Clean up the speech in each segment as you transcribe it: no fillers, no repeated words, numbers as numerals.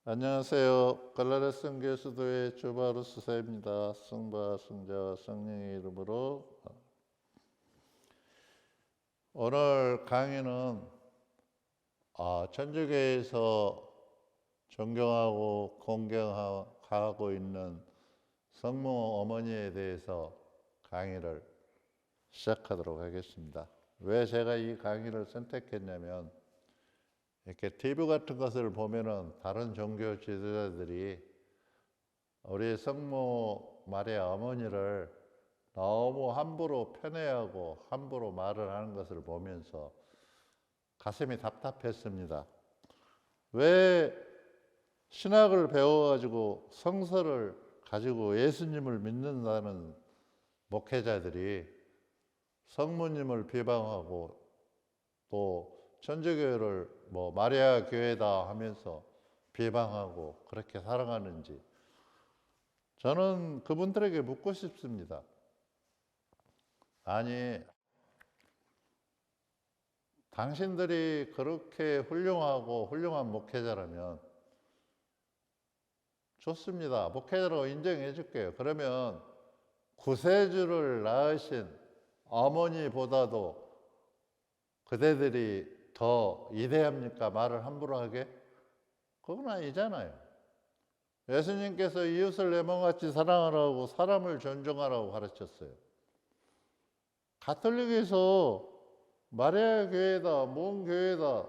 안녕하세요. 갈라레 성교수도의 조바로 수사입니다. 성바, 성자와 성령의 이름으로. 오늘 강의는 천주교에서 존경하고 공경하고 있는 성모 어머니에 대해서 강의를 시작하도록 하겠습니다. 왜 제가 이 강의를 선택했냐면, 이렇게 TV 같은 것을 보면은 다른 종교 지도자들이 우리 성모 마리아 어머니를 너무 함부로 편애하고 함부로 말을 하는 것을 보면서 가슴이 답답했습니다. 왜 신학을 배워가지고 성서를 가지고 예수님을 믿는다는 목회자들이 성모님을 비방하고 또 천주교를 마리아 교회다 하면서 비방하고 그렇게 살아가는지 저는 그분들에게 묻고 싶습니다. 아니, 당신들이 그렇게 훌륭하고 훌륭한 목회자라면 좋습니다. 목회자로 인정해 줄게요. 그러면 구세주를 낳으신 어머니보다도 그대들이 더 이대합니까? 말을 함부로 하게? 그건 아니잖아요. 예수님께서 이웃을 내 몸같이 사랑하라고 사람을 존중하라고 가르쳤어요. 가톨릭에서 마리아 교회다, 뭔 교회다,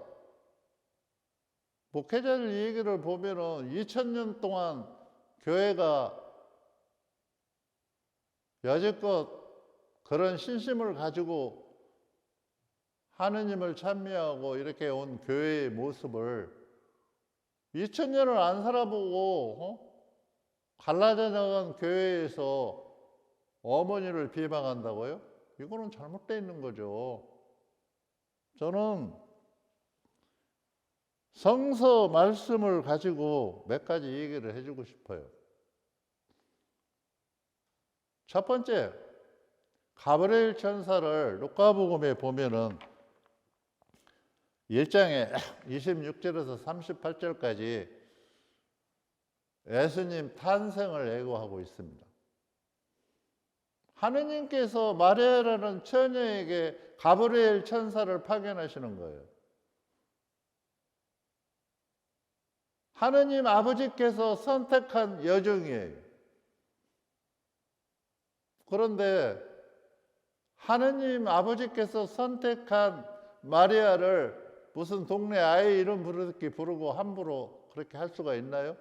목회자들 얘기를 보면은 2000년 동안 교회가 여지껏 그런 신심을 가지고 하느님을 찬미하고 이렇게 온 교회의 모습을 2000년을 안 살아보고 갈라져 나간 교회에서 어머니를 비방한다고요? 이거는 잘못되어 있는 거죠. 저는 성서 말씀을 가지고 몇 가지 얘기를 해주고 싶어요. 첫 번째, 가브리엘 천사를 루카복음에 보면은 1장에 26절에서 38절까지 예수님 탄생을 예고하고 있습니다. 하느님께서 마리아라는 처녀에게 가브리엘 천사를 파견하시는 거예요. 하느님 아버지께서 선택한 여종이에요. 그런데 하느님 아버지께서 선택한 마리아를 무슨 동네 아이 이름 부르고 함부로 그렇게 할 수가 있나요?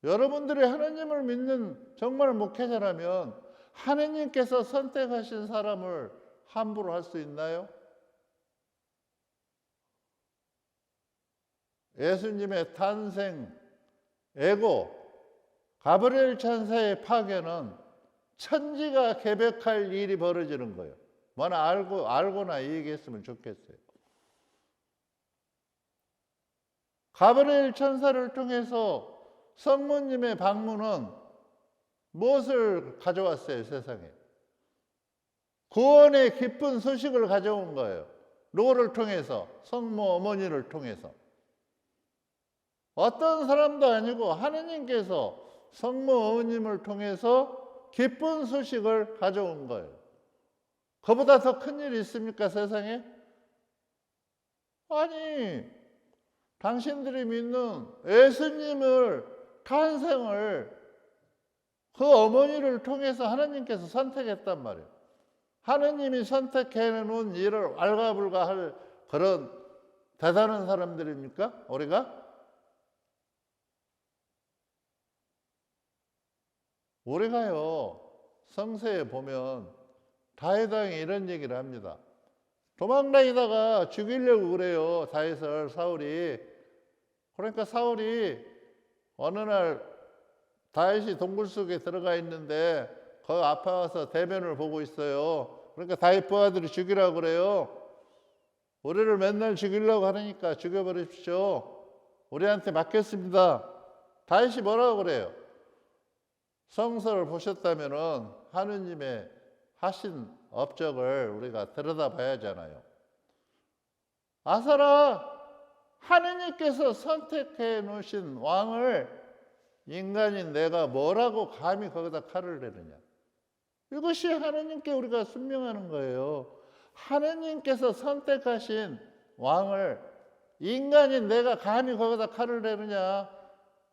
여러분들이 하느님을 믿는 정말 목회자라면 하느님께서 선택하신 사람을 함부로 할 수 있나요? 예수님의 탄생, 예고, 가브리엘 천사의 파견은 천지가 계획할 일이 벌어지는 거예요. 뭐나 알고나 얘기했으면 좋겠어요. 가브리엘 천사를 통해서 성모님의 방문은 무엇을 가져왔어요, 세상에? 구원의 기쁜 소식을 가져온 거예요. 누구를 통해서? 성모 어머니를 통해서. 어떤 사람도 아니고 하느님께서 성모 어머님을 통해서 기쁜 소식을 가져온 거예요. 그보다 더 큰 일이 있습니까, 세상에? 아니, 당신들이 믿는 예수님을 탄생을 그 어머니를 통해서 하나님께서 선택했단 말이에요. 하나님이 선택해 놓은 일을 왈가불가할 그런 대단한 사람들입니까? 우리가요, 성서에 보면 다윗왕이 이런 얘기를 합니다. 도망다니다가 죽이려고 그래요, 다윗을, 사울이. 그러니까 사울이 어느 날 다윗이 동굴 속에 들어가 있는데 그 앞에 와서 대변을 보고 있어요. 그러니까 다윗 부하들이 죽이라고 그래요. 우리를 맨날 죽이려고 하니까 죽여버리십시오. 우리한테 맡겼습니다. 다윗이 뭐라고 그래요? 성서를 보셨다면은 하느님의 하신 업적을 우리가 들여다봐야 하잖아요. 아사라, 하느님께서 선택해 놓으신 왕을 인간인 내가 뭐라고 감히 거기다 칼을 내느냐. 이것이 하느님께 우리가 순명하는 거예요. 하느님께서 선택하신 왕을 인간인 내가 감히 거기다 칼을 내느냐.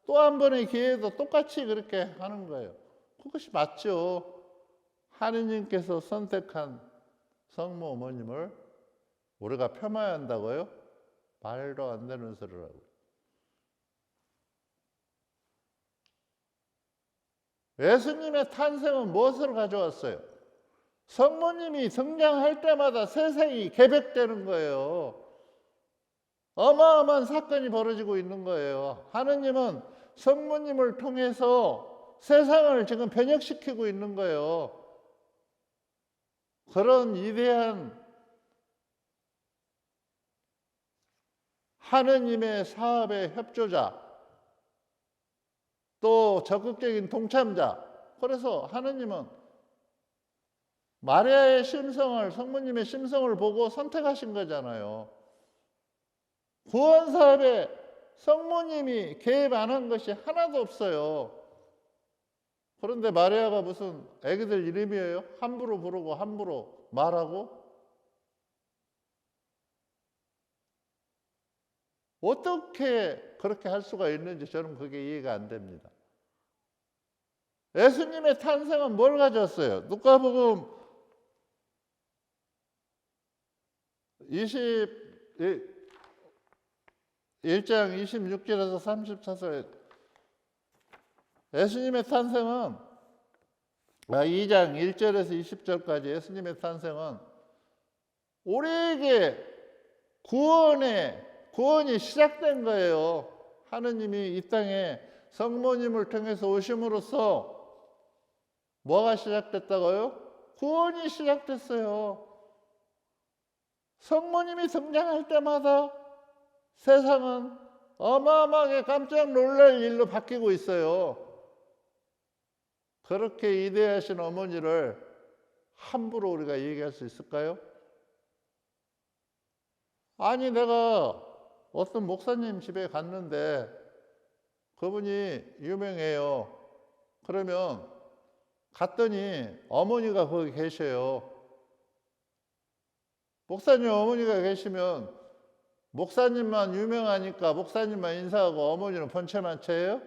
또 한 번의 기회도 똑같이 그렇게 하는 거예요. 그것이 맞죠. 하느님께서 선택한 성모 어머님을 우리가 폄하해야 한다고요? 말도 안 되는 소리를 하고. 예수님의 탄생은 무엇을 가져왔어요? 성모님이 등장할 때마다 세상이 개벽되는 거예요. 어마어마한 사건이 벌어지고 있는 거예요. 하느님은 성모님을 통해서 세상을 지금 변혁시키고 있는 거예요. 그런 위대한 하느님의 사업의 협조자, 또 적극적인 동참자. 그래서 하느님은 마리아의 심성을, 성모님의 심성을 보고 선택하신 거잖아요. 구원 사업에 성모님이 개입 안 한 것이 하나도 없어요. 그런데 마리아가 무슨 애기들 이름이에요? 함부로 부르고 함부로 말하고? 어떻게 그렇게 할 수가 있는지 저는 그게 이해가 안 됩니다. 예수님의 탄생은 뭘 가졌어요? 누가복음 21장 26절에서 34절. 예수님의 탄생은 2장 1절에서 20절까지 예수님의 탄생은 우리에게 구원이 시작된 거예요. 하느님이 이 땅에 성모님을 통해서 오심으로써 뭐가 시작됐다고요? 구원이 시작됐어요. 성모님이 등장할 때마다 세상은 어마어마하게 깜짝 놀랄 일로 바뀌고 있어요. 그렇게 위대하신 어머니를 함부로 우리가 얘기할 수 있을까요? 아니, 내가 어떤 목사님 집에 갔는데 그분이 유명해요. 그러면 갔더니 어머니가 거기 계셔요. 목사님 어머니가 계시면 목사님만 유명하니까 목사님만 인사하고 어머니는 본체만 채예요?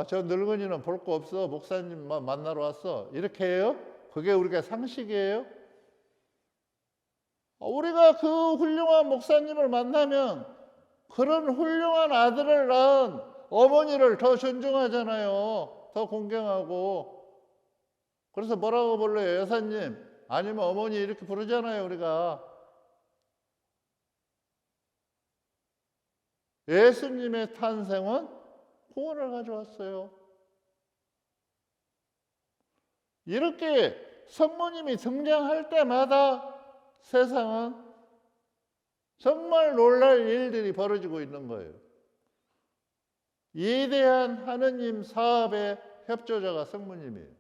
저 늙은이는 볼 거 없어. 목사님만 만나러 왔어. 이렇게 해요? 그게 우리가 상식이에요? 우리가 그 훌륭한 목사님을 만나면 그런 훌륭한 아들을 낳은 어머니를 더 존중하잖아요. 더 공경하고. 그래서 뭐라고 불러요? 여사님 아니면 어머니 이렇게 부르잖아요, 우리가. 예수님의 탄생은 구원을 가져왔어요. 이렇게 성모님이 등장할 때마다 세상은 정말 놀랄 일들이 벌어지고 있는 거예요. 위대한 하느님 사업의 협조자가 성모님이에요.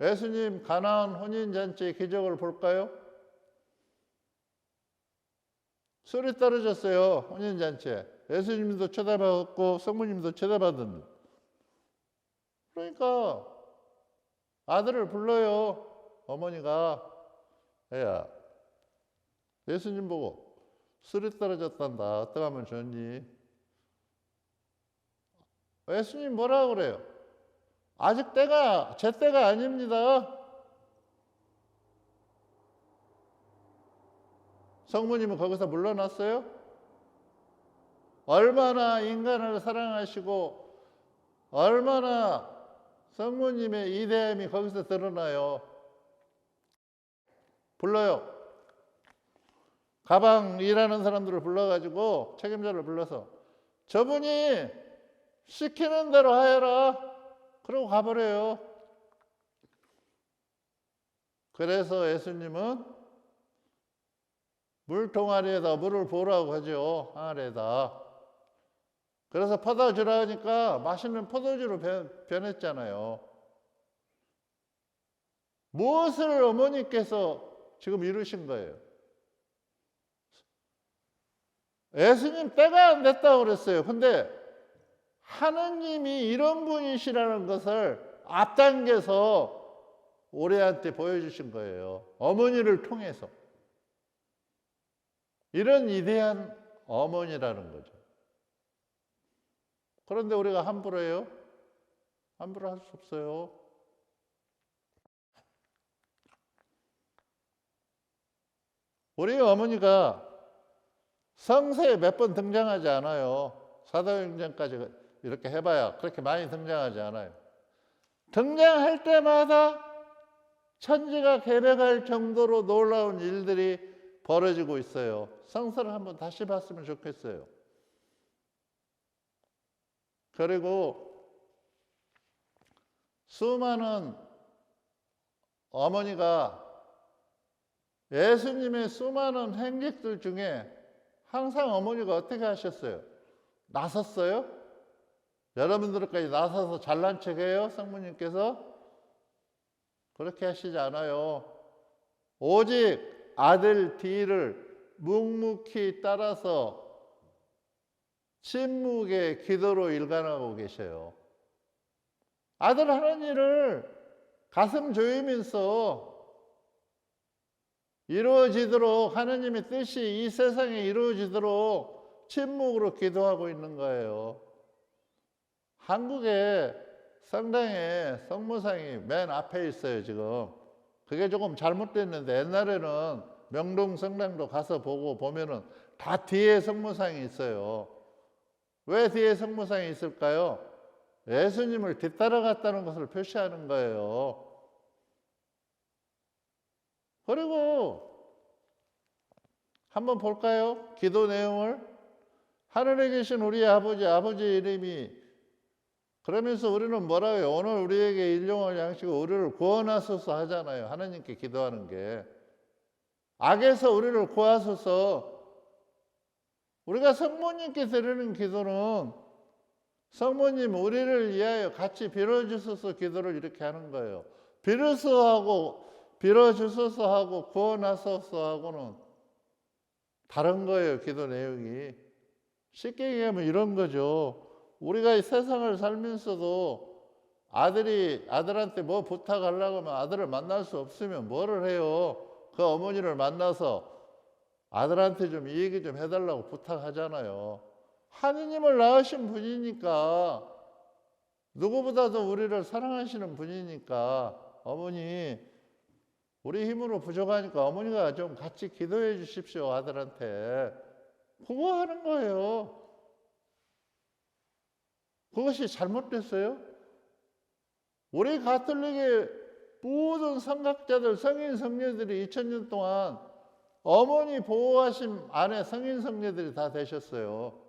예수님 가나안 혼인잔치의 기적을 볼까요? 술이 떨어졌어요. 혼인잔치에. 예수님도 쳐다봤고 성모님도 쳐다봤는데. 그러니까 아들을 불러요. 어머니가. 애야, 예수님 보고 술이 떨어졌단다. 어떻게 하면 좋니? 예수님 뭐라고 그래요? 아직 제 때가 아닙니다. 성모님은 거기서 물러났어요? 얼마나 인간을 사랑하시고 얼마나 성모님의 위대함이 거기서 드러나요. 불러요. 가방 일하는 사람들을 불러가지고 책임자를 불러서 저분이 시키는 대로 하여라. 그러고 가버려요. 그래서 예수님은 물통아리에다 물을 부으라고 하죠. 항아리에다. 그래서 퍼다 주라 하니까 맛있는 포도주로 변했잖아요. 무엇을 어머니께서 지금 이루신 거예요. 예수님 때가 안 됐다고 그랬어요. 근데 하느님이 이런 분이시라는 것을 앞당겨서 우리한테 보여주신 거예요. 어머니를 통해서. 이런 위대한 어머니라는 거죠. 그런데 우리가 함부로 해요? 함부로 할 수 없어요. 우리 어머니가 성서에 몇 번 등장하지 않아요. 사도행전까지 이렇게 해봐야 그렇게 많이 등장하지 않아요. 등장할 때마다 천지가 개벽할 정도로 놀라운 일들이 벌어지고 있어요. 성서를 한번 다시 봤으면 좋겠어요. 그리고 수많은 어머니가 예수님의 수많은 행적들 중에 항상 어머니가 어떻게 하셨어요? 나섰어요? 여러분들까지 나서서 잘난 척해요? 성모님께서? 그렇게 하시지 않아요. 오직 아들 뒤를 묵묵히 따라서 침묵의 기도로 일관하고 계셔요. 아들 하는 일을 가슴 조이면서 이루어지도록, 하느님의 뜻이 이 세상에 이루어지도록 침묵으로 기도하고 있는 거예요. 한국의 성당에 성모상이 맨 앞에 있어요, 지금. 그게 조금 잘못됐는데, 옛날에는 명동 성당도 가서 보면은 다 뒤에 성모상이 있어요. 왜 뒤에 성모상이 있을까요? 예수님을 뒤따라갔다는 것을 표시하는 거예요. 그리고 한번 볼까요? 기도 내용을. 하늘에 계신 우리 아버지 이름이, 그러면서 우리는 뭐라고 해요? 오늘 우리에게 일용할 양식을 우리를 구원하소서 하잖아요. 하나님께 기도하는 게. 악에서 우리를 구하소서. 우리가 성모님께 드리는 기도는 성모님 우리를 위하여 같이 빌어주소서 기도를 이렇게 하는 거예요. 빌어주소서 하고 구원하소서 하고는 다른 거예요. 기도 내용이. 쉽게 얘기하면 이런 거죠. 우리가 이 세상을 살면서도 아들한테 뭐 부탁하려고 하면 아들을 만날 수 없으면 뭐를 해요? 그 어머니를 만나서 아들한테 좀 이 얘기 좀 해달라고 부탁하잖아요. 하느님을 낳으신 분이니까, 누구보다도 우리를 사랑하시는 분이니까, 어머니 우리 힘으로 부족하니까 어머니가 좀 같이 기도해 주십시오, 아들한테. 그거 하는 거예요. 그것이 잘못됐어요? 우리 가톨릭의 모든 성각자들, 성인 성녀들이 2000년 동안 어머니 보호하심 안에 성인 성녀들이 다 되셨어요.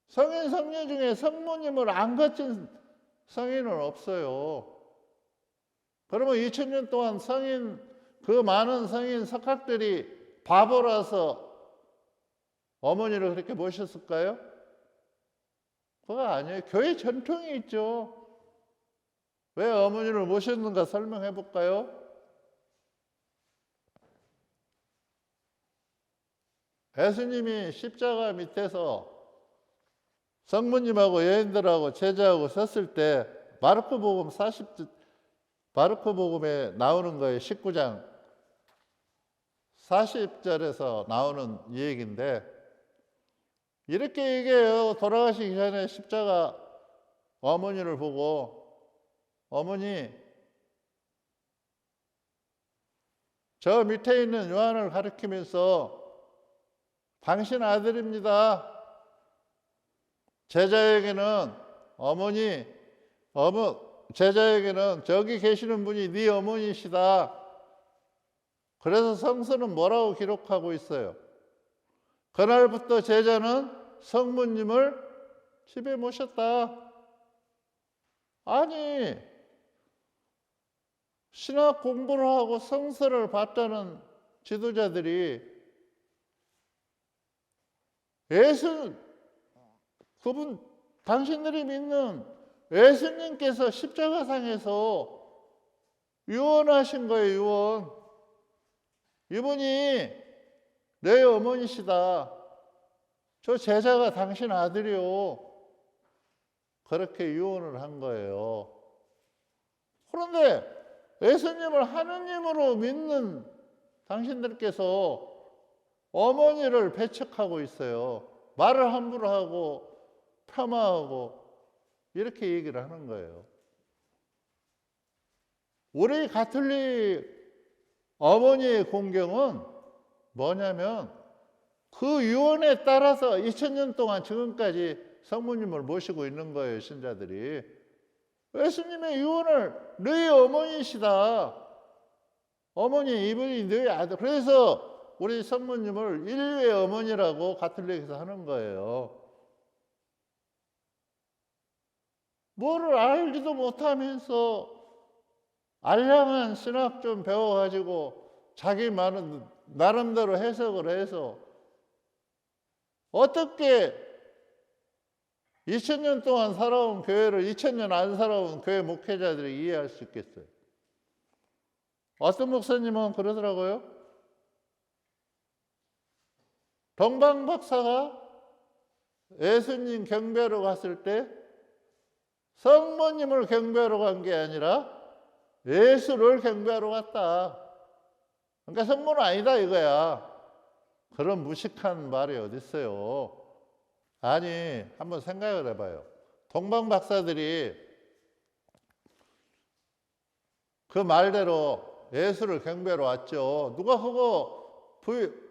성인 성녀 중에 성모님을 안 거친 성인은 없어요. 그러면 2000년 동안 그 많은 성인 석학들이 바보라서 어머니를 그렇게 모셨을까요? 그거 아니에요. 교회 전통이 있죠. 왜 어머니를 모셨는가 설명해 볼까요? 예수님이 십자가 밑에서 성모님하고 여인들하고 제자하고 섰을 때 마르코복음에 나오는 거예요. 19장 40절에서 나오는 이 얘기인데, 이렇게 얘기해요. 돌아가시기 전에 십자가 어머니를 보고, 어머니, 저 밑에 있는 요한을 가리키면서 당신 아들입니다. 제자에게는 제자에게는 저기 계시는 분이 네 어머니시다. 그래서 성서는 뭐라고 기록하고 있어요? 그날부터 제자는 성모님을 집에 모셨다. 아니, 신학 공부를 하고 성서를 봤다는 지도자들이 그분 당신들이 믿는 예수님께서 십자가상에서 유언하신 거예요. 유언. 이분이 내 어머니시다. 저 제자가 당신 아들이요. 그렇게 유언을 한 거예요. 그런데 예수님을 하느님으로 믿는 당신들께서 어머니를 배척하고 있어요. 말을 함부로 하고 폄하하고 이렇게 얘기를 하는 거예요. 우리 가톨릭 어머니의 공경은 뭐냐면 그 유언에 따라서 2000년 동안 지금까지 성모님을 모시고 있는 거예요, 신자들이. 예수님의 유언을 너희 어머니시다. 어머니, 이분이 너희 아들. 그래서 우리 성모님을 인류의 어머니라고 가톨릭에서 하는 거예요. 뭐를 알지도 못하면서 알량한 신학 좀 배워가지고 자기 말은 나름대로 해석을 해서 어떻게 2000년 동안 살아온 교회를 2000년 안 살아온 교회 목회자들이 이해할 수 있겠어요? 어떤 목사님은 그러더라고요. 동방 박사가 예수님 경배하러 갔을 때 성모님을 경배하러 간 게 아니라 예수를 경배하러 갔다. 그러니까 성모는 아니다 이거야. 그런 무식한 말이 어디 있어요. 아니, 한번 생각을 해봐요. 동방 박사들이 그 말대로 예수를 경배하러 왔죠. 누가 그거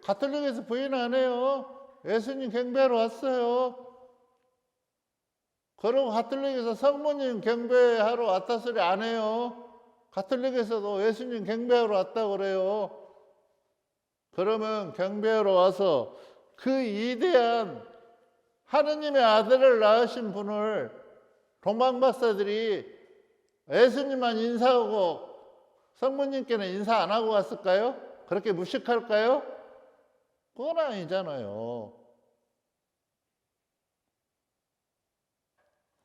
가톨릭에서 부인 안 해요. 예수님 경배하러 왔어요. 그리고 가톨릭에서 성모님 경배하러 왔다 소리 안 해요. 가톨릭에서도 예수님 경배하러 왔다 그래요. 그러면 경배하러 와서 그 위대한 하느님의 아들을 낳으신 분을 동방 박사들이 예수님만 인사하고 성모님께는 인사 안 하고 갔을까요? 그렇게 무식할까요? 그건 아니잖아요.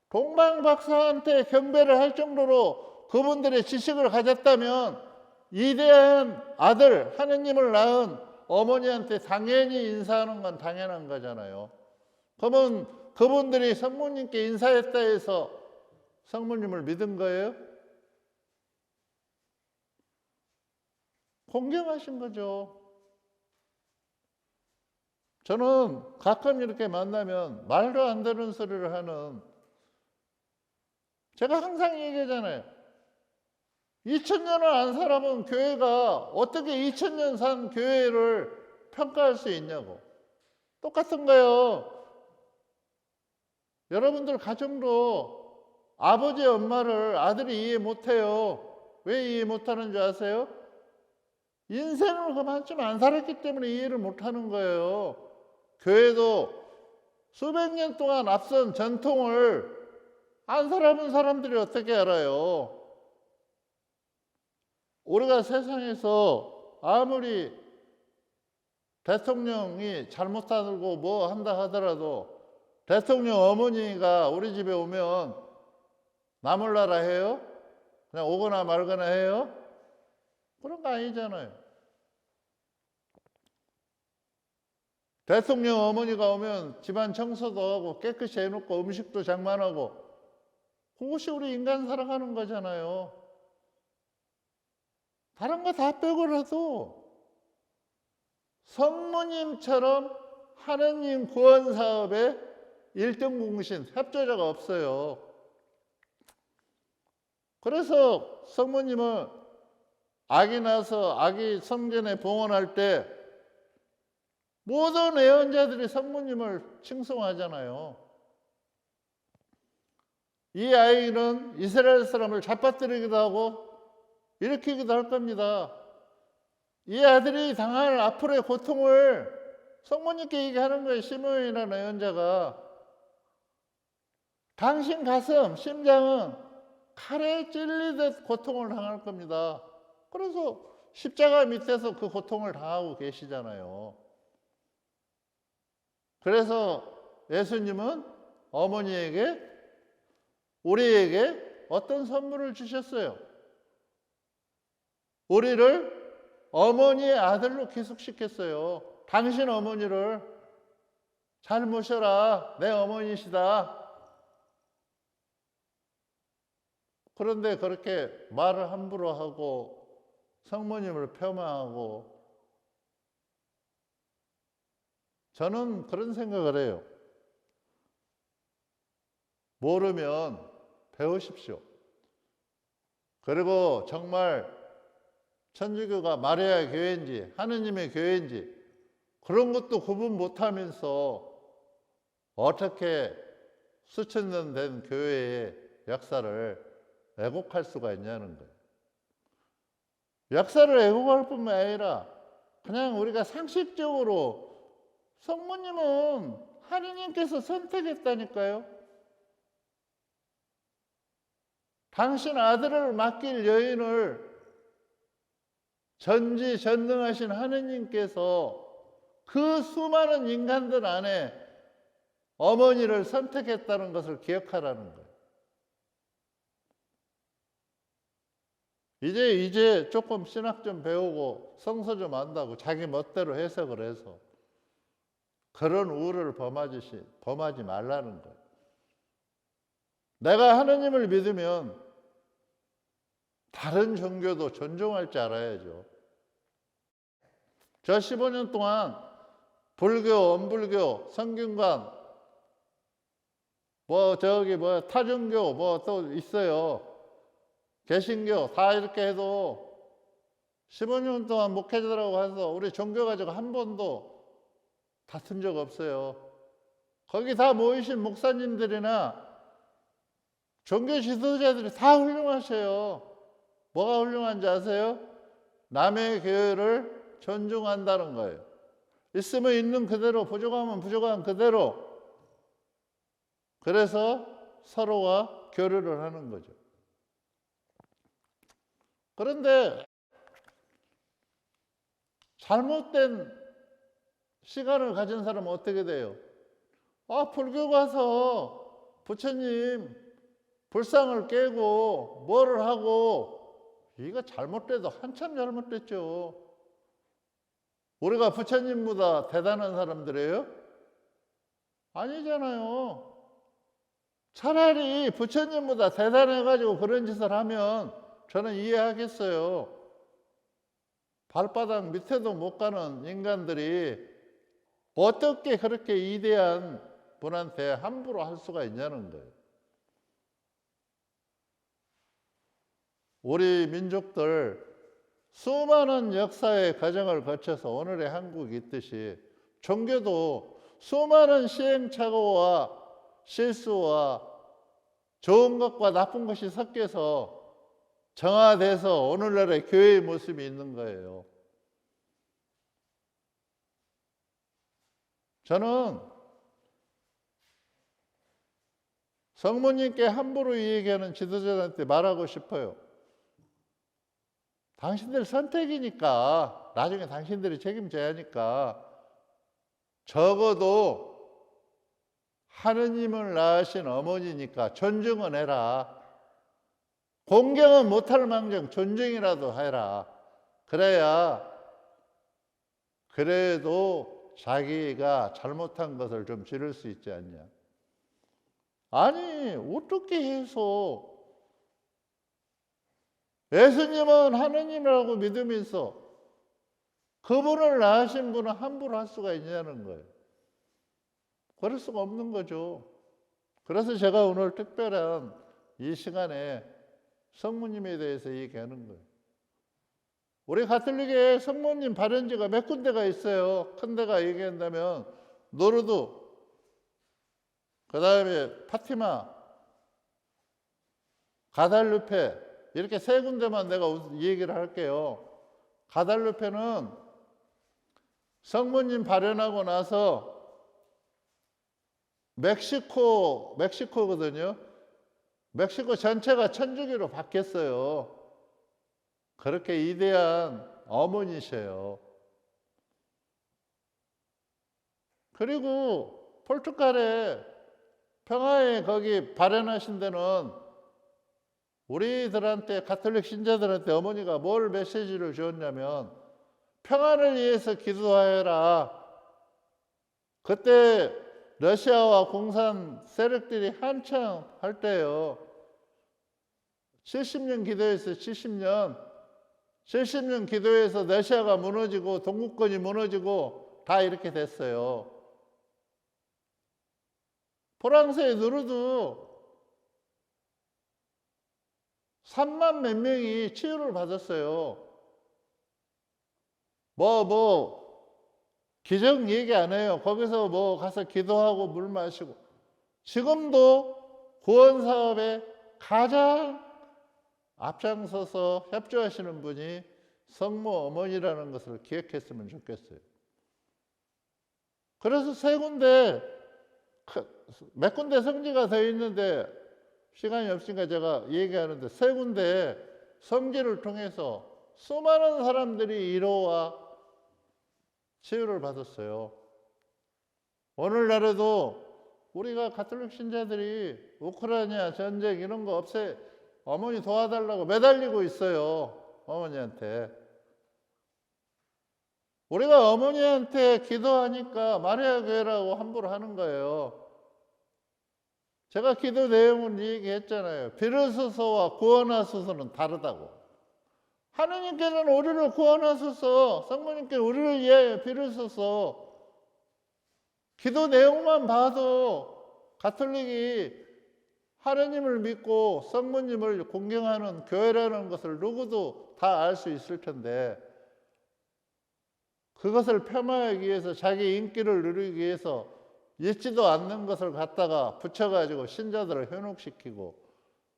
동방 박사한테 경배를 할 정도로 그분들의 지식을 가졌다면 위대한 아들 하느님을 낳은 어머니한테 당연히 인사하는 건 당연한 거잖아요. 그러면 그분들이 성모님께 인사했다 해서 성모님을 믿은 거예요? 공경하신 거죠. 저는 가끔 이렇게 만나면 말도 안 되는 소리를 하는, 제가 항상 얘기하잖아요. 2000년을 안 살아본 교회가 어떻게 2000년 산 교회를 평가할 수 있냐고. 똑같은 거예요. 여러분들 가정도 아버지 엄마를 아들이 이해 못해요. 왜 이해 못하는 줄 아세요? 인생을 그만큼 안 살았기 때문에 이해를 못하는 거예요. 교회도 수백 년 동안 앞선 전통을 안 살아본 사람들이 어떻게 알아요? 우리가 세상에서 아무리 대통령이 잘못하고 뭐 한다 하더라도 대통령 어머니가 우리 집에 오면 나몰라라 해요? 그냥 오거나 말거나 해요? 그런 거 아니잖아요. 대통령 어머니가 오면 집안 청소도 하고 깨끗이 해놓고 음식도 장만하고, 그것이 우리 인간 살아가는 거잖아요. 다른 거 다 빼고라도 성모님처럼 하느님 구원 사업에 1등 공신, 협조자가 없어요. 그래서 성모님은 아기 낳아서 아기 성전에 봉헌할 때 모든 애언자들이 성모님을 칭송하잖아요. 이 아이는 이스라엘 사람을 잡아뜨리기도 하고 일으키기도 할 겁니다. 이 아들이 당할 앞으로의 고통을 성모님께 얘기하는 거예요. 시므온이라는 애언자가. 당신 가슴, 심장은 칼에 찔리듯 고통을 당할 겁니다. 그래서 십자가 밑에서 그 고통을 당하고 계시잖아요. 그래서 예수님은 어머니에게, 우리에게 어떤 선물을 주셨어요? 우리를 어머니의 아들로 기속시켰어요. 당신 어머니를 잘 모셔라. 내 어머니시다. 그런데 그렇게 말을 함부로 하고 성모님을 폄하하고, 저는 그런 생각을 해요. 모르면 배우십시오. 그리고 정말 천주교가 마리아의 교회인지 하느님의 교회인지 그런 것도 구분 못하면서 어떻게 수천 년 된 교회의 역사를 왜곡할 수가 있냐는 거예요. 역사를 왜곡할 뿐만 아니라 그냥 우리가 상식적으로 성모님은 하느님께서 선택했다니까요. 당신 아들을 맡길 여인을 전지전능하신 하느님께서 그 수많은 인간들 안에 어머니를 선택했다는 것을 기억하라는 거예요. 이제 조금 신학 좀 배우고 성서 좀 안다고 자기 멋대로 해석을 해서 그런 우를 범하지 말라는 거예요. 내가 하느님을 믿으면 다른 종교도 존중할 줄 알아야죠. 저 15년 동안 불교, 원불교, 성균관, 타종교 또 있어요. 개신교 다 이렇게 해도 15년 동안 목회자라고 해서 우리 종교 가지고 한 번도 다툰 적 없어요. 거기 다 모이신 목사님들이나 종교 지도자들이 다 훌륭하셔요. 뭐가 훌륭한지 아세요? 남의 교회를 존중한다는 거예요. 있으면 있는 그대로, 부족하면 부족한 그대로. 그래서 서로가 교류를 하는 거죠. 그런데 잘못된 시간을 가진 사람은 어떻게 돼요? 불교 가서 부처님 불상을 깨고 뭐를 하고, 이거 잘못돼도 한참 잘못됐죠. 우리가 부처님보다 대단한 사람들이에요? 아니잖아요. 차라리 부처님보다 대단해가지고 그런 짓을 하면 저는 이해하겠어요. 발바닥 밑에도 못 가는 인간들이 어떻게 그렇게 위대한 분한테 함부로 할 수가 있냐는 거예요. 우리 민족들 수많은 역사의 과정을 거쳐서 오늘의 한국이 있듯이 종교도 수많은 시행착오와 실수와 좋은 것과 나쁜 것이 섞여서 정화돼서 오늘날의 교회의 모습이 있는 거예요. 저는 성모님께 함부로 얘기하는 지도자들한테 말하고 싶어요. 당신들 선택이니까, 나중에 당신들이 책임져야 하니까 적어도 하느님을 낳으신 어머니니까 존중은 해라. 공경은 못할 망정 존중이라도 해라. 그래야 그래도 자기가 잘못한 것을 좀 지를 수 있지 않냐. 아니 어떻게 해서 예수님은 하느님이라고 믿으면서 그분을 낳으신 분은 함부로 할 수가 있냐는 거예요. 그럴 수가 없는 거죠. 그래서 제가 오늘 특별한 이 시간에 성모님에 대해서 얘기하는 거예요. 우리 가톨릭에 성모님 발현지가 몇 군데가 있어요. 큰 데가 얘기한다면 노르드, 그 다음에 파티마, 가달루페, 이렇게 세 군데만 내가 얘기를 할게요. 가달루페는 성모님 발현하고 나서 멕시코거든요. 멕시코 전체가 천주교로 바뀌었어요. 그렇게 위대한 어머니셔요. 그리고 포르투갈에 평화에 거기 발현하신 데는 우리들한테, 가톨릭 신자들한테 어머니가 뭘 메시지를 주었냐면 평화를 위해서 기도하여라. 그때 러시아와 공산 세력들이 한창 할 때요. 70년 기도했어요. 70년 기도해서 러시아가 무너지고 동구권이 무너지고 다 이렇게 됐어요. 프랑스의 누르도 3만 몇 명이 치유를 받았어요. 기적 얘기 안 해요. 거기서 가서 기도하고 물 마시고. 지금도 구원 사업에 가장 앞장서서 협조하시는 분이 성모 어머니라는 것을 기억했으면 좋겠어요. 그래서 세 군데, 몇 군데 성지가 더 있는데 시간이 없으니까 제가 얘기하는데 세 군데 성지를 통해서 수많은 사람들이 위로와 치유를 받았어요. 오늘날에도 우리가 가톨릭 신자들이 우크라이나 전쟁 이런 거 없애 어머니 도와달라고 매달리고 있어요. 어머니한테. 우리가 어머니한테 기도하니까 마리아 교회라고 함부로 하는 거예요. 제가 기도 내용은 얘기했잖아요. 빌으소서와 구원하소서는 다르다고. 하느님께서는 우리를 구원하소서, 성모님께서 우리를 위하여 빌으소서. 기도 내용만 봐도 가톨릭이 하느님을 믿고 성모님을 공경하는 교회라는 것을 누구도 다 알 수 있을 텐데, 그것을 폄하하기 위해서 자기 인기를 누리기 위해서 있지도 않는 것을 갖다가 붙여가지고 신자들을 현혹시키고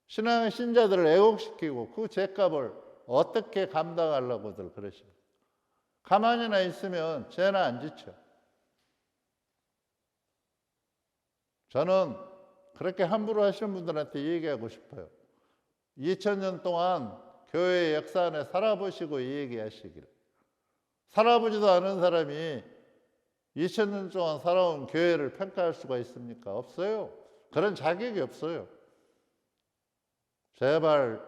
신앙의 신자들을 애곡시키고 그 죄값을 어떻게 감당하려고들 그러십니까? 가만히나 있으면 죄나 안 지쳐. 저는 그렇게 함부로 하시는 분들한테 얘기하고 싶어요. 2000년 동안 교회의 역사 안에 살아보시고 얘기하시기를. 살아보지도 않은 사람이 2000년 동안 살아온 교회를 평가할 수가 있습니까? 없어요. 그런 자격이 없어요. 제발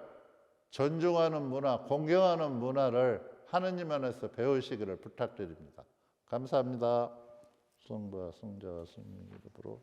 존중하는 문화, 공경하는 문화를 하느님 안에서 배우시기를 부탁드립니다. 감사합니다. 성부와 성자와 성령의 이름으로.